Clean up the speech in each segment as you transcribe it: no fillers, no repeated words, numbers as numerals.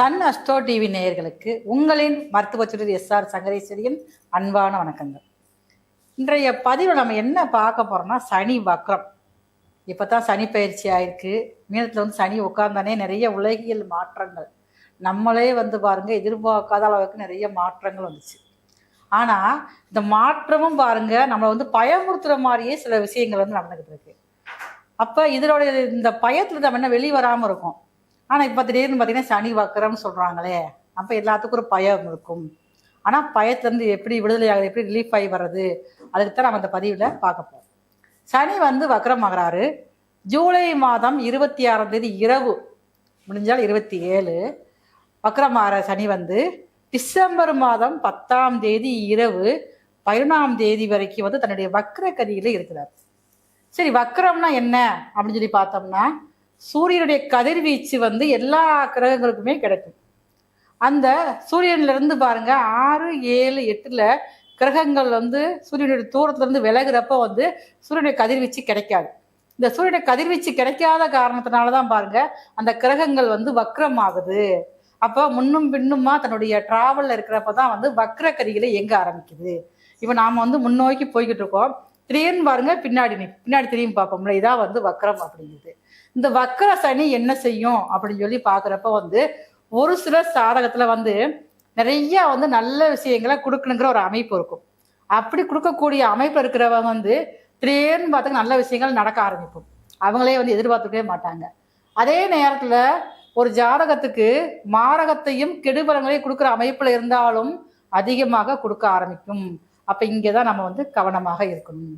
Sun astro TV நேயர்களுக்கு உங்களின் மருத்துவ சுடர் எஸ்ஆர் சங்கரேஸ்வரியின் அன்பான வணக்கங்கள். இன்றைய பதிவில் நம்ம என்ன பார்க்க போறோம்னா சனி வக்ரம். இப்போ தான் சனி பயிற்சி ஆயிருக்கு. மீனத்தில் வந்து சனி உட்கார்ந்தானே நிறைய உலகியல் மாற்றங்கள் நம்மளே வந்து பாருங்க எதிர்பார்க்காத அளவுக்கு நிறைய மாற்றங்கள் வந்துச்சு. ஆனால் இந்த மாற்றமும் பாருங்க நம்மளை வந்து பயமுறுத்துற மாதிரியே சில விஷயங்கள் வந்து நடந்துகிட்டு இருக்கு. அப்போ இதனுடைய இந்த பயத்துல நம்ம என்ன வெளியே வராமல் இருக்கும். ஆனால் இப்போ திடீர்னு பார்த்தீங்கன்னா சனி வக்கரம்னு சொல்கிறாங்களே, அப்போ எல்லாத்துக்கும் ஒரு பயம் இருக்கும். ஆனால் பயத்துலேருந்து எப்படி விடுதலை ஆகுது, எப்படி ரிலீஃப் ஆகி வர்றது, அதுக்கு தான் நம்ம இந்த பதிவில் பார்க்க போகிறோம். சனி வந்து வக்கரம் ஆகிறாரு. ஜூலை மாதம் 26 இரவு முடிஞ்சால் 27 வக்கரமாகிற சனி வந்து டிசம்பர் மாதம் 10 இரவு 11 வரைக்கும் வந்து தன்னுடைய வக்கர கதியில் இருக்கிறார். சரி, வக்கரம்னா என்ன அப்படின்னு சொல்லி பார்த்தோம்னா, சூரியனுடைய கதிர்வீச்சு வந்து எல்லா கிரகங்களுக்குமே கிடைக்கும். அந்த சூரியன்ல இருந்து பாருங்க 6, 7, 8 கிரகங்கள் வந்து சூரியனுடைய தூரத்துல இருந்து விலகுறப்ப வந்து சூரியனுடைய கதிர்வீச்சு கிடைக்காது. இந்த சூரியனுடைய கதிர்வீச்சு கிடைக்காத காரணத்தினாலதான் பாருங்க அந்த கிரகங்கள் வந்து வக்ரம் ஆகுது. அப்போ முன்னும் பின்னுமா தன்னுடைய டிராவல்ல இருக்கிறப்பதான் வந்து வக்ர கதிகளை எங்க ஆரம்பிக்குது. இப்போ நாம வந்து முன்னோக்கி போய்கிட்டு இருக்கோம். திடீர்னு பாருங்க பின்னாடி திரும்பி பார்ப்போம்ல, இதான் வந்து வக்ரம் அப்படிங்குது. இந்த வக்கர சனி என்ன செய்யும் அப்படின்னு சொல்லி பாக்குறப்ப வந்து ஒரு சில சாதகத்துல வந்து நிறைய வந்து நல்ல விஷயங்களை கொடுக்கணுங்கிற ஒரு அமைப்பு இருக்கும். அப்படி கொடுக்கக்கூடிய அமைப்பு இருக்கிறவங்க வந்து திடீர்னு பார்த்து நல்ல விஷயங்கள் நடக்க ஆரம்பிக்கும். அவங்களே வந்து எதிர்பார்த்துக்கவே மாட்டாங்க. அதே நேரத்துல ஒரு ஜாதகத்துக்கு மாரகத்தையும் கெடுபலங்களையும் கொடுக்குற அமைப்புல இருந்தாலும் அதிகமாக கொடுக்க ஆரம்பிக்கும். அப்ப இங்கதான் நம்ம வந்து கவனமாக இருக்கணும்.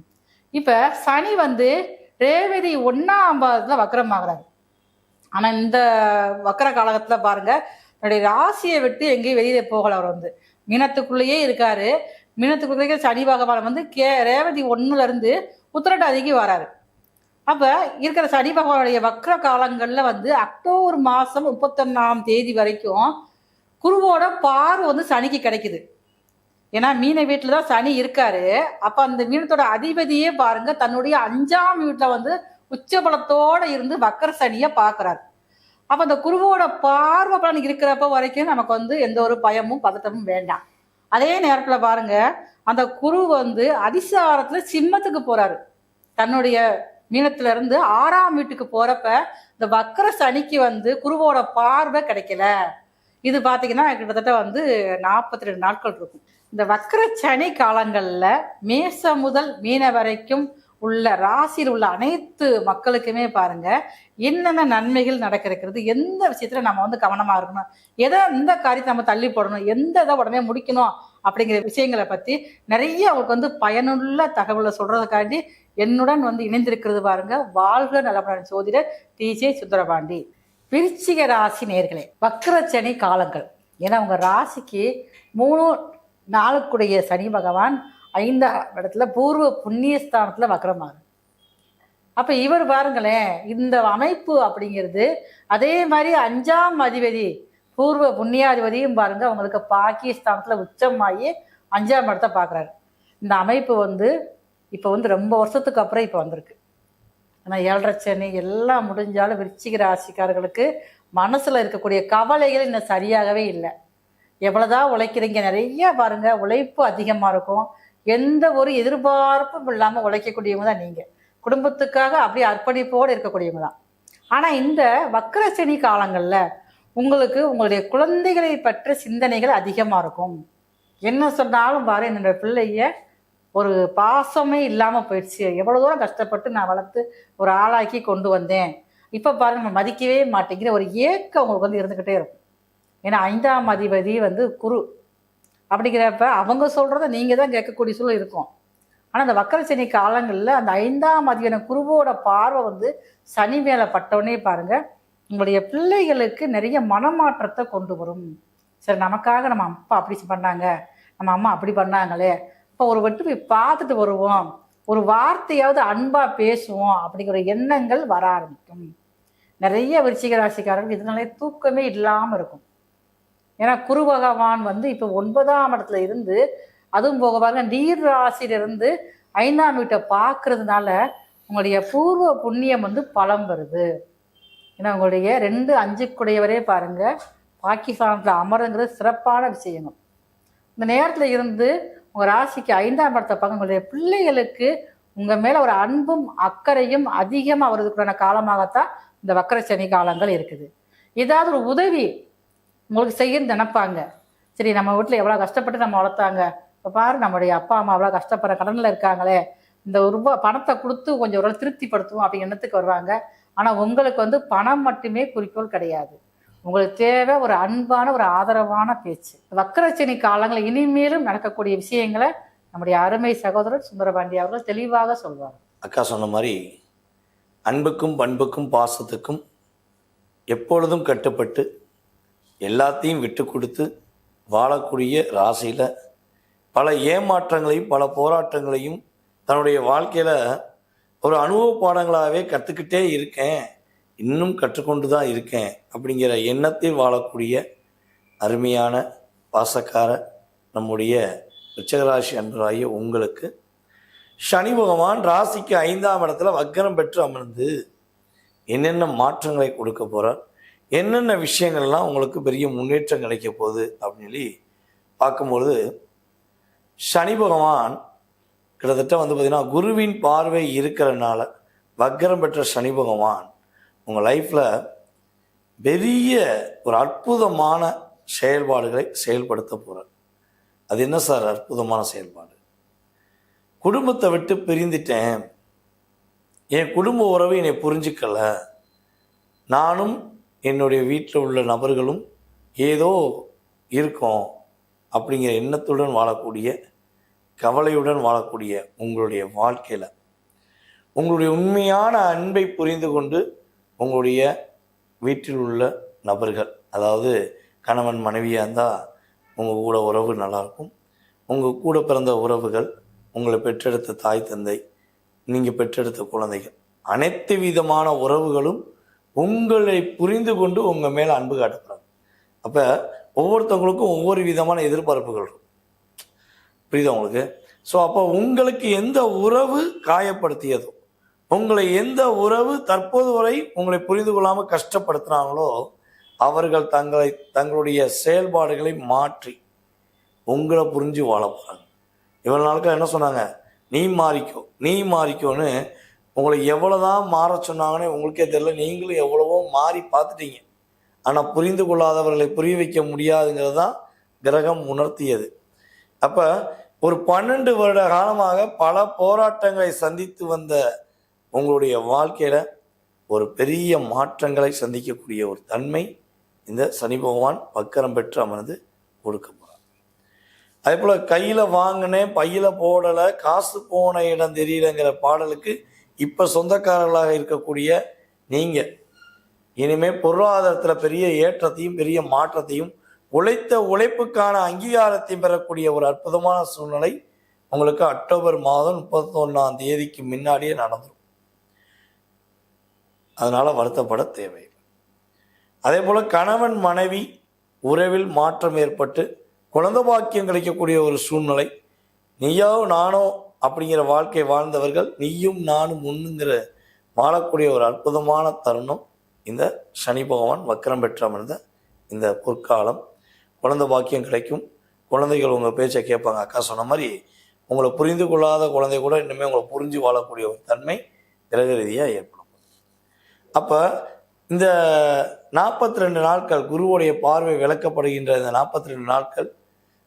இப்ப சனி வந்து ரேவதி 1ஆம் பாதத்துல வக்கரம் ஆகிறாரு. ஆனா இந்த வக்கர காலகட்டத்துல பாருங்க தன்னுடைய ராசியை விட்டு எங்கேயும் வெளியே போகல. அவர் வந்து மீனத்துக்குள்ளேயே இருக்காரு. மீனத்துக்குள்ளேயே சனி பகவான் வந்து ரேவதி 1ல இருந்து உத்திரட்டாதிக்கு வராரு. அப்ப இருக்கிற சனி பகவானுடைய வக்கர காலங்கள்ல வந்து அக்டோபர் மாசம் 31 வரைக்கும் குருவோட பார்வை வந்து சனிக்கு கிடைக்குது. ஏன்னா மீன வீட்டுல தான் சனி இருக்காரு. அப்ப அந்த மீனத்தோட அதிபதியே பாருங்க தன்னுடைய 5ஆம் வீட்டுல வந்து உச்சபலத்தோட இருந்து வக்கர சனிய பாக்குறாரு. அப்ப அந்த குருவோட பார்வை பலன் இருக்கிறப்ப வரைக்கும் நமக்கு வந்து எந்த ஒரு பயமும் பதட்டமும் வேண்டாம். அதே நேரத்துல பாருங்க அந்த குரு வந்து அதிசாரத்துல சிம்மத்துக்கு போறாரு. தன்னுடைய மீனத்துல இருந்து 6ஆம் வீட்டுக்கு போறப்ப இந்த வக்கர சனிக்கு வந்து குருவோட பார்வை கிடைக்கல. இது பாத்தீங்கன்னா கிட்டத்தட்ட வந்து 42 நாட்கள் இருக்கும். இந்த வக்கர சனி காலங்கள்ல மேசம் முதல் மீன வரைக்கும் உள்ள ராசியில் உள்ள அனைத்து மக்களுக்குமே பாருங்க என்னென்ன நன்மைகள் நடக்கிறது, எந்த விஷயத்துல நம்ம வந்து கவனமா இருக்கணும், எதை எந்த காரியத்தை நம்ம தள்ளி போடணும், எந்த இதை உடனே முடிக்கணும் அப்படிங்கிற விஷயங்களை பத்தி நிறைய அவங்களுக்கு வந்து பயனுள்ள தகவலை சொல்றதுக்காண்டி என்னுடன் வந்து இணைந்திருக்கிறது பாருங்க வாழ்க நலமுடன் ஜோதிடர் டிஜே சுந்தரபாண்டி. விருச்சிக ராசி நேயர்களே, வக்கர சனி காலங்கள். ஏன்னா உங்க ராசிக்கு 3 நாளுக்குடைய சனி பகவான் 5ஆம் இடத்துல பூர்வ புண்ணியஸ்தானத்துல வக்கரமாகும். அப்ப இவர் பாருங்களேன் இந்த அமைப்பு அப்படிங்கிறது. அதே மாதிரி 5ஆம் அதிபதி பூர்வ புண்ணியாதிபதியும் பாருங்க அவங்களுக்கு பாக்கியஸ்தானத்துல உச்சமாகி 5ஆம் இடத்தை பாக்குறாரு. இந்த அமைப்பு வந்து இப்ப வந்து ரொம்ப வருஷத்துக்கு அப்புறம் இப்ப வந்திருக்கு. ஆனா 7.5 சனி எல்லாம் முடிஞ்சாலும் விருச்சிக ராசிக்காரர்களுக்கு மனசுல இருக்கக்கூடிய கவலைகள் இன்னும் சரியாகவே இல்லை. எவ்வளவுதான் உழைக்கிறீங்க, நிறைய பாருங்க உழைப்பு அதிகமா இருக்கும். எந்த ஒரு எதிர்பார்ப்பும் இல்லாம உழைக்கக்கூடியவங்க தான் நீங்க. குடும்பத்துக்காக அப்படியே அர்ப்பணிப்போடு இருக்கக்கூடியவங்க தான். ஆனா இந்த வக்கர சனி காலங்கள்ல உங்களுக்கு உங்களுடைய குழந்தைகளை பற்றிய சிந்தனைகள் அதிகமா இருக்கும். என்ன சொன்னாலும் பாரு என்னோட பிள்ளைய ஒரு பாசமே இல்லாம போயிடுச்சு, எவ்வளவு தூரம் கஷ்டப்பட்டு நான் வளர்த்து ஒரு ஆளாக்கி கொண்டு வந்தேன், இப்ப பாருங்க நம்ம மதிக்கவே மாட்டேங்கிற ஒரு ஏக்கம் உங்களுக்கு வந்து இருந்துகிட்டே இருக்கும். ஏன்னா 5ஆம் அதிபதி வந்து குரு அப்படிங்கிறப்ப அவங்க சொல்றத நீங்க தான் கேட்கக்கூடிய சூழல் இருக்கும். ஆனா அந்த வக்கர சனி காலங்கள்ல அந்த 5ஆம் அதிபதியான குருவோட பார்வை வந்து சனி மேல பட்டவனே பாருங்க உங்களுடைய பிள்ளைகளுக்கு நிறைய மனமாற்றத்தை கொண்டு வரும். சரி, நமக்காக நம்ம அப்பா அப்படி பண்ணாங்க, நம்ம அம்மா அப்படி பண்ணாங்களே, இப்போ ஒரு வட்டு போய் பார்த்துட்டு வருவோம், ஒரு வார்த்தையாவது அன்பா பேசுவோம் அப்படிங்கிற எண்ணங்கள் வர ஆரம்பிக்கும். நிறைய விருச்சிக ராசிக்காரர்கள் இதனாலே தூக்கமே இல்லாம இருக்கும். ஏன்னா குரு பகவான் வந்து இப்போ 9ஆம் இடத்துல இருந்து அதுவும் போக பாருங்க நீர் ராசியிலிருந்து 5ஆம் வீட்டை பார்க்கறதுனால உங்களுடைய பூர்வ புண்ணியம் வந்து பலம் வருது. ஏன்னா உங்களுடைய 2, 5 பாருங்க பாகிஸ்தானத்தில் அமருங்கிறது சிறப்பான விஷயங்கள். இந்த நேரத்தில் இருந்து உங்கள் ராசிக்கு 5ஆம் இடத்தை பார்க்க உங்களுடைய பிள்ளைகளுக்கு உங்கள் மேலே ஒரு அன்பும் அக்கறையும் அதிகமாக வருவதற்கான காலமாகத்தான் இந்த வக்கர சனி காலங்கள் இருக்குது. ஏதாவது ஒரு உதவி உங்களுக்கு செய்யன்னு நினைப்பாங்க. சரி, நம்ம வீட்டில் எவ்வளோ கஷ்டப்பட்டு நம்ம வளர்த்தாங்க, இப்போ பாரு நம்மளுடைய அப்பா அம்மா அவ்வளோ கஷ்டப்படுற கடனில் இருக்காங்களே, இந்த ரூபாய் பணத்தை கொடுத்து கொஞ்சம் ஒரு திருப்திப்படுத்துவோம் அப்படி எண்ணத்துக்கு வருவாங்க. ஆனால் உங்களுக்கு பணம் மட்டுமே குறிக்கோள் கிடையாது. உங்களுக்கு தேவை ஒரு அன்பான ஒரு ஆதரவான பேச்சு. வக்கரச்சனி காலங்களில் இனிமேலும் நடக்கக்கூடிய விஷயங்களை நம்முடைய அருமை சகோதரர் சுந்தரபாண்டி அவர்கள் தெளிவாக சொல்வார். அக்கா சொன்ன மாதிரி அன்புக்கும் பண்புக்கும் பாசத்துக்கும் எப்பொழுதும் கட்டுப்பட்டு எல்லாத்தையும் விட்டு கொடுத்து வாழக்கூடிய ராசியில் பல ஏமாற்றங்களையும் பல போராட்டங்களையும் தன்னுடைய வாழ்க்கையில் ஒரு அனுபவ பாடங்களாகவே கற்றுக்கிட்டே இருக்கேன், இன்னும் கற்றுக்கொண்டு தான் இருக்கேன் அப்படிங்கிற எண்ணத்தில் வாழக்கூடிய அருமையான பாசக்கார நம்முடைய விருச்சிகராசி அன்பராகிய உங்களுக்கு சனி பகவான் ராசிக்கு 5ஆம் இடத்துல வக்கரம் பெற்று அமர்ந்து என்னென்ன மாற்றங்களை கொடுக்க போகிறார், என்னென்ன விஷயங்கள்லாம் உங்களுக்கு பெரிய முன்னேற்றம் கிடைக்க போகுது அப்படின்னு சொல்லி பார்க்கும்பொழுது, சனி பகவான் கிட்டத்தட்ட பார்த்திங்கன்னா குருவின் பார்வை இருக்கிறனால வக்கரம் பெற்ற சனி பகவான் உங்கள் லைஃப்பில் பெரிய ஒரு அற்புதமான செயல்பாடுகளை செயல்படுத்த போகிறார். அது என்ன சார் அற்புதமான செயல்பாடு? குடும்பத்தை விட்டு பிரிந்துட்டேன், என் குடும்ப உறவை என்னை புரிஞ்சிக்கல, நானும் என்னுடைய வீட்டில் உள்ள நபர்களும் ஏதோ இருக்கோம் அப்படிங்கிற எண்ணத்துடன் வாழக்கூடிய, கவலையுடன் வாழக்கூடிய உங்களுடைய வாழ்க்கையில் உங்களுடைய உண்மையான அன்பை புரிந்து கொண்டு உங்களுடைய வீட்டில் உள்ள நபர்கள், அதாவது கணவன் மனைவியாக இருந்தால் உங்கள் கூட உறவு நல்லாயிருக்கும், உங்கள் கூட பிறந்த உறவுகள், உங்களை பெற்றெடுத்த தாய் தந்தை, நீங்கள் பெற்றெடுத்த குழந்தைகள், அனைத்து விதமான உறவுகளும் உங்களை புரிந்து கொண்டு உங்கள் மேலே அன்பு காட்டுறாங்க. அப்போ ஒவ்வொருத்தவங்களுக்கும் ஒவ்வொரு விதமான எதிர்பார்ப்புகள் இருக்கும், புரியுதா உங்களுக்கு? ஸோ அப்போ உங்களுக்கு எந்த உறவு காயப்படுத்தியதோ, உங்களை எந்த உறவு தற்போது வரை உங்களை புரிந்து கொள்ளாமல் கஷ்டப்படுத்துனாங்களோ அவர்கள் தங்களுடைய செயல்பாடுகளை மாற்றி உங்களை புரிஞ்சு வாழ போகிறாங்க. இவ்வளோ நாளுக்கு என்ன சொன்னாங்க, நீ மாறிக்கோன்னு உங்களை எவ்வளோதான் மாற சொன்னாங்கன்னு உங்களுக்கே தெரியல. நீங்களும் எவ்வளவோ மாறி பார்த்துட்டீங்க. ஆனால் புரிந்து கொள்ளாதவர்களை புரிய வைக்க முடியாதுங்கிறது தான் கிரகம் உணர்த்தியது. அப்போ ஒரு 12 வருட காலமாக பல போராட்டங்களை சந்தித்து வந்த உங்களுடைய வாழ்க்கையில் ஒரு பெரிய மாற்றங்களை சந்திக்கக்கூடிய ஒரு தன்மை இந்த சனி பகவான் வக்கரம் பெற்று அமர்ந்து கொடுக்க போகிறார். அதே போல் கையில் வாங்கினேன் பையில் போடலை, காசு போன இடம் தெரியலங்கிற பாடலுக்கு இப்போ சொந்தக்காரர்களாக இருக்கக்கூடிய நீங்கள் இனிமேல் பொருளாதாரத்தில் பெரிய ஏற்றத்தையும் பெரிய மாற்றத்தையும் உழைத்த உழைப்புக்கான அங்கீகாரத்தையும் பெறக்கூடிய ஒரு அற்புதமான சூழ்நிலை உங்களுக்கு அக்டோபர் மாதம் 31ஆம் தேதிக்கு முன்னாடியே நடந்துடும். அதனால் வருத்தப்பட தேவையில்லை. அதே போல் கணவன் மனைவி உறவில் மாற்றம் ஏற்பட்டு குழந்தை பாக்கியம் கிடைக்கக்கூடிய ஒரு சூழ்நிலை, நீயோ நானோ அப்படிங்கிற வாழ்க்கை வாழ்ந்தவர்கள் நீயும் நானும் ஒன்றுங்கிற வாழக்கூடிய ஒரு அற்புதமான தருணம் இந்த சனி பகவான் வக்கரம் பெற்று அமர்ந்த இந்த பொற்காலம். குழந்தை பாக்கியம் கிடைக்கும், குழந்தைகள் உங்கள் பேச்சை கேட்பாங்க. அக்கா சொன்ன மாதிரி உங்களை புரிந்து கொள்ளாத குழந்தை கூட இன்னுமே உங்களை புரிஞ்சு வாழக்கூடிய ஒரு தன்மை கிரக ரீதியாக ஏற்படும். அப்போ இந்த 42 நாட்கள் குருவுடைய பார்வை விளக்கப்படுகின்ற இந்த 42 நாட்கள்,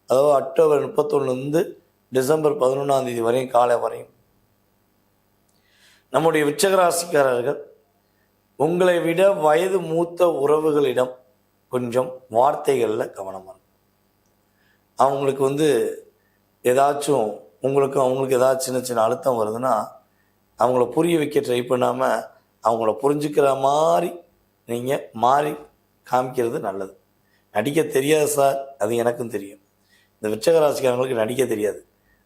அதாவது அக்டோபர் 31 டிசம்பர் 11ஆம் தேதி வரையும் காலை வரையும் நம்முடைய விருச்சிகராசிக்காரர்கள் உங்களை விட வயது மூத்த உறவுகளிடம் கொஞ்சம் வார்த்தைகளில் கவனமாக இருக்கும். அவங்களுக்கு ஏதாச்சும் அவங்களுக்கு ஏதாச்சும் சின்ன சின்ன அழுத்தம் வருதுன்னா அவங்கள புரிய வைக்க ட்ரை பண்ணாமல் அவங்கள புரிஞ்சுக்கிற மாதிரி நீங்கள் மாறி காமிக்கிறது நல்லது. நடிக்க தெரியாது சார், அது எனக்கும் தெரியும். இந்த விருச்சிகராசிக்காரங்களுக்கு நடிக்க தெரியாது.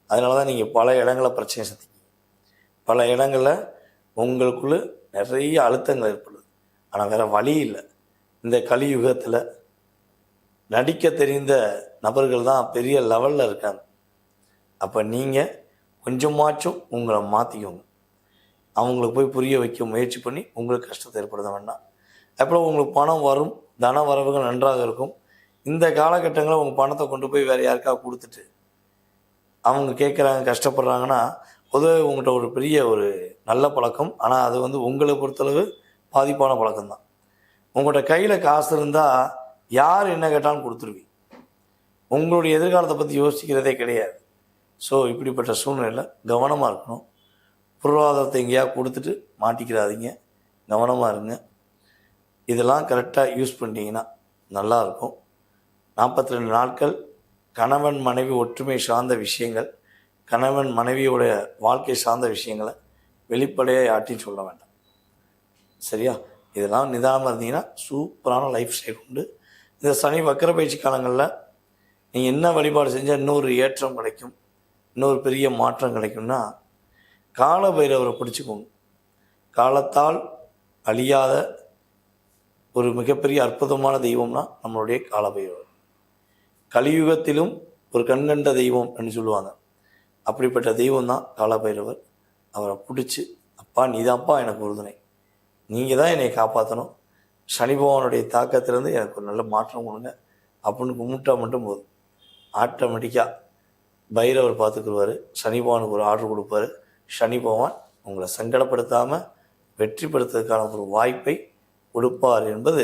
அதனால தான் நீங்கள் பல இடங்களில் பிரச்சனை சந்திக்கீங்க, பல இடங்களில் உங்களுக்குள்ளே நிறைய அழுத்தங்கள் ஏற்படுது. ஆனால் வேறு வழி இல்லை. இந்த கலியுகத்தில் நடிக்க தெரிந்த நபர்கள் தான் பெரிய லெவலில் இருக்காங்க. அப்போ நீங்கள் கொஞ்சமாச்சும் உங்களை மாற்றிக்கோங்க. அவங்களுக்கு போய் புரிய வைக்க முயற்சி பண்ணி உங்களுக்கு கஷ்டத்தை ஏற்படுத்த வேண்டாம். அப்புறம் உங்களுக்கு பணம் வரும், தன வரவுகள் நன்றாக இருக்கும். இந்த காலகட்டங்களில் உங்கள் பணத்தை கொண்டு போய் வேறு யாருக்காவது கொடுத்துட்டு அவங்க கேட்குறாங்க, கஷ்டப்படுறாங்கன்னா, பொதுவாக உங்கள்கிட்ட ஒரு பெரிய ஒரு நல்ல பழக்கம். ஆனால் அது வந்து உங்களை பொறுத்தளவு பாதிப்பான பழக்கம்தான். உங்கள்கிட்ட கையில் காசு இருந்தால் யார் என்ன கேட்டாலும் கொடுத்துருவீங்க. உங்களுடைய எதிர்காலத்தை பற்றி யோசிக்கிறதே கிடையாது. ஸோ இப்படிப்பட்ட சூழ்நிலையில் கவனமாக இருக்கணும். பொருளாதாரத்தை எங்கேயாவது கொடுத்துட்டு மாட்டிக்கிறாதீங்க, கவனமாக இருங்க. இதெல்லாம் கரெக்டாக யூஸ் பண்ணிட்டீங்கன்னா நல்லாயிருக்கும். 42 நாட்கள் கணவன் மனைவி ஒற்றுமை சார்ந்த விஷயங்கள், கணவன் மனைவியோடைய வாழ்க்கை சார்ந்த விஷயங்களை வெளிப்படையாக யார்ட்டையும் சொல்ல வேண்டாம். சரியா? இதெல்லாம் நிதானமாக இருந்தீங்கன்னா சூப்பரான லைஃப் ஸ்டைல் உண்டு. இந்த சனி வக்கர பயிற்சி காலங்களில் நீங்கள் என்ன வழிபாடு செஞ்சால் இன்னொரு ஏற்றம் கிடைக்கும், இன்னொரு பெரிய மாற்றம் கிடைக்கும்னா, கால பைரவரை பிடிச்சிக்கோங்க. காலத்தால் அழியாத ஒரு மிகப்பெரிய அற்புதமான தெய்வம்னா நம்மளுடைய கால பைரவர். கலியுகத்திலும் ஒரு கண்கண்ட தெய்வம் என்று சொல்லுவாங்க. அப்படிப்பட்ட தெய்வம் தான் கால பைரவர். அவரை பிடிச்சி, அப்பா நீதான்ப்பா எனக்கு உறுதுணை, நீங்கள் தான் என்னை காப்பாற்றணும், சனி பகவானுடைய தாக்கத்திலேருந்து எனக்கு ஒரு நல்ல மாற்றம் கொடுங்க அப்படின்னு கும்பிட்டா மட்டும் போதும். ஆட்டோமேட்டிக்காக பைரவர் பார்த்துக்குருவார். சனி பகவானுக்கு ஒரு ஆர்டர் கொடுப்பாரு. சனி பகவான் உங்களை சங்கடப்படுத்தாமல் வெற்றிப்படுத்துறதுக்கான ஒரு வாய்ப்பை கொடுப்பார் என்பது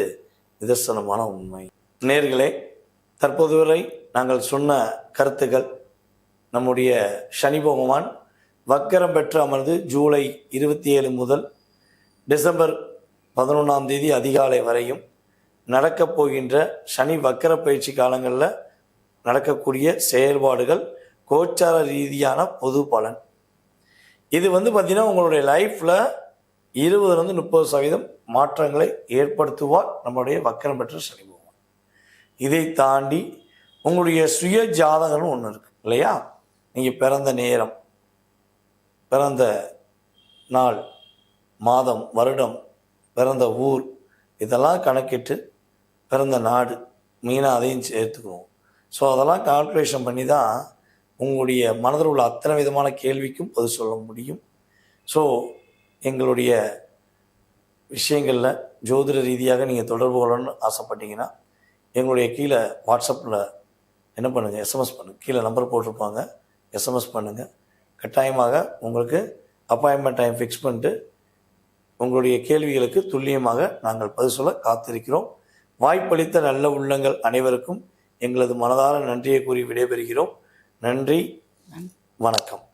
நிதர்சனமான உண்மை. நேயர்களே, தற்போது வரை நாங்கள் சொன்ன கருத்துக்கள், நம்முடைய சனி பகவான் வக்கரம் பெற்று அமர்ந்து ஜூலை 27 முதல் டிசம்பர் 11ஆம் தேதி அதிகாலை வரையும் நடக்கப் போகின்ற சனி வக்கர பயிற்சி காலங்களில் நடக்கக்கூடிய செயல்பாடுகள், கோச்சார ரீதியான பொது பலன். இது வந்து பார்த்திங்கன்னா உங்களுடைய லைஃப்பில் 20-30% மாற்றங்களை ஏற்படுத்துவார் நம்மளுடைய வக்கரம் பெற்ற சனி பகவான். இதை தாண்டி உங்களுடைய சுய ஜாதகம்னு ஒன்று இருக்குது இல்லையா? நீங்கள் பிறந்த நேரம், பிறந்த நாள், மாதம், வருடம், பிறந்த ஊர் இதெல்லாம் கணக்கிட்டு, பிறந்த நாடு மெயினாக அதையும் சேர்த்துக்குவோம். ஸோ அதெல்லாம் கால்குலேஷன் பண்ணி தான் உங்களுடைய மனதில் உள்ள அத்தனை விதமான கேள்விக்கும் பதில் சொல்ல முடியும். ஸோ எங்களுடைய விஷயங்களில் ஜோதிட ரீதியாக நீங்கள் தொடர்பு கொள்ளணும்னு ஆசைப்பட்டீங்கன்னா எங்களுடைய கீழே வாட்ஸ்அப்பில் என்ன பண்ணுங்கள், எஸ்எம்எஸ் பண்ணுங்கள். கீழே நம்பர் போட்டிருப்பாங்க, எஸ்எம்எஸ் பண்ணுங்கள். கட்டாயமாக உங்களுக்கு அப்பாயின்மெண்ட் டைம் ஃபிக்ஸ் பண்ணிட்டு உங்களுடைய கேள்விகளுக்கு துல்லியமாக நாங்கள் பதில் சொல்ல காத்திருக்கிறோம். வாய்ப்பளித்த நல்ல உள்ளங்கள் அனைவருக்கும் எங்களது மனதார நன்றியை கூறி விடைபெறுகிறோம். நன்றி, வணக்கம்.